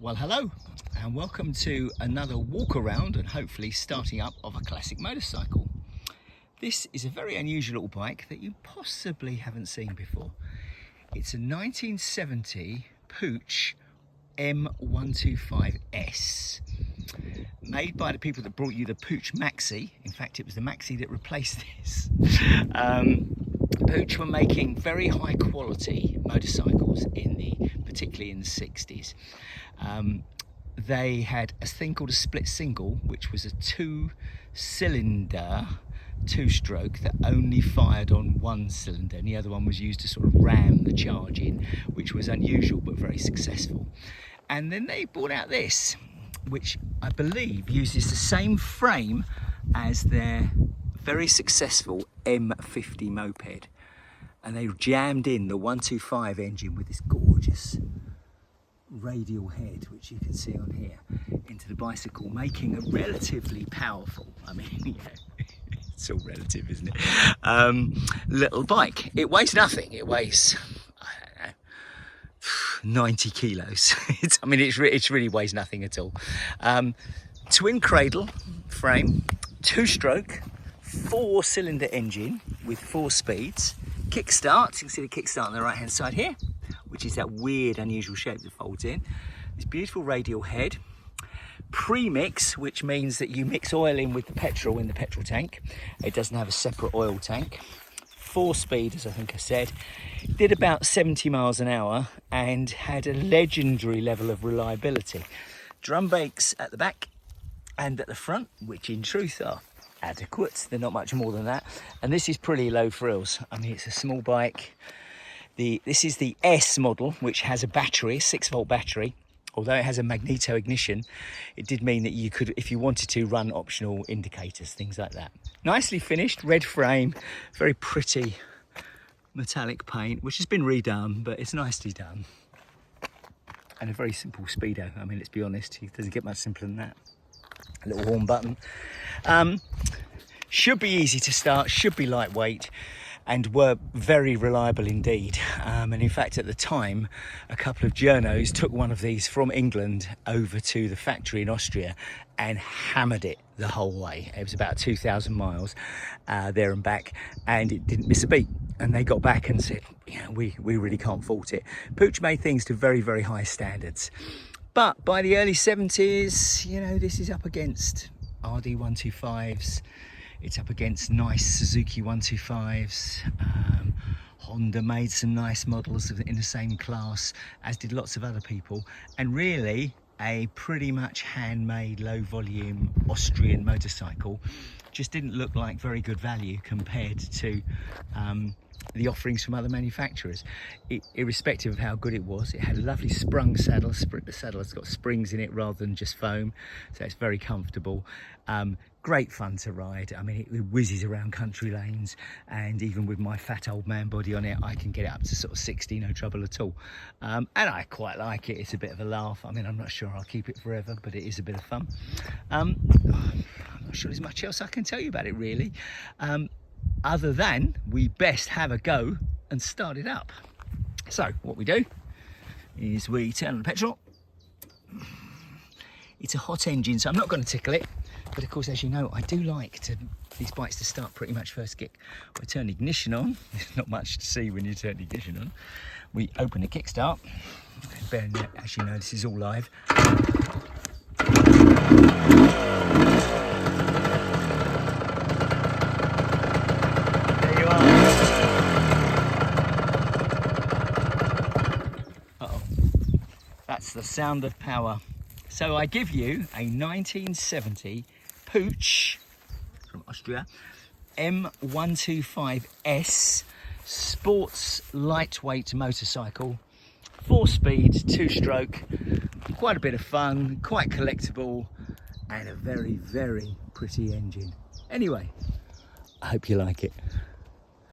Well, hello and welcome to another walk around and hopefully starting up of a classic motorcycle. This is a very unusual little bike that you possibly haven't seen before. It's a 1970 Puch M125S, made by the people that brought you the Puch Maxi. In fact, it was the Maxi that replaced this. Puch were making very high quality motorcycles particularly in the 60s. They had a thing called a split single, which was a two-cylinder two-stroke that only fired on one cylinder, and the other one was used to sort of ram the charge in, which was unusual but very successful. And then they brought out this, which I believe uses the same frame as their very successful M50 moped, and they jammed in the 125 engine with this gorgeous radial head, which you can see on here, into the bicycle, making a relatively powerful, it's all relative, isn't it, little bike. It weighs nothing. It weighs, I don't know, 90 kilos. It really weighs nothing at all. Twin cradle frame, two-stroke, four-cylinder engine with 4 speeds. Kickstart, you can see the kickstart on the right hand side here, which is that weird unusual shape that folds in. This beautiful radial head. Pre-mix, which means that you mix oil in with the petrol in the petrol tank. It doesn't have a separate oil tank. 4 speed, as I think I said. Did about 70 miles an hour and had a legendary level of reliability. Drum brakes at the back and at the front, which in truth are adequate. They're not much more than that. And this is pretty low frills. It's a small bike. This is the S model, which has a battery, a 6-volt battery. Although it has a magneto ignition, it did mean that you could, if you wanted to, run optional indicators, things like that. Nicely finished, red frame, very pretty metallic paint, which has been redone, but it's nicely done. And a very simple speedo. Let's be honest, it doesn't get much simpler than that. A little horn button. Should be easy to start, should be lightweight, and were very reliable indeed. And in fact, at the time, a couple of journos took one of these from England over to the factory in Austria and hammered it the whole way. It was about 2,000 miles there and back, and it didn't miss a beat. And they got back and said, we really can't fault it. Puch made things to very, very high standards. But by the early 70s, this is up against RD 125s. It's up against nice Suzuki 125s. Honda made some nice models in the same class, as did lots of other people. And really, a pretty much handmade, low volume Austrian motorcycle just didn't look like very good value compared to the offerings from other manufacturers. Irrespective of how good it was, it had a lovely sprung saddle. The saddle has got springs in it rather than just foam, so it's very comfortable. Great fun to ride. It whizzes around country lanes, and even with my fat old man body on it, I can get it up to sort of 60, no trouble at all. And I quite like it. It's a bit of a laugh. I'm not sure I'll keep it forever, but it is a bit of fun. I'm not sure there's much else I can tell you about it really. Other than we best have a go and start it up. So what we do is we turn on the petrol. It's a hot engine, so I'm not going to tickle it, but of course, as you know, I do like these bikes to start pretty much first kick. We turn the ignition on. There's not much to see when you turn the ignition on. We open the kickstart. As you know, this is all live. That's the sound of power. So I give you a 1970 Puch from Austria M125S sports lightweight motorcycle, 4-speed, 2-stroke, quite a bit of fun, quite collectible, and a very, very pretty engine. Anyway, I hope you like it.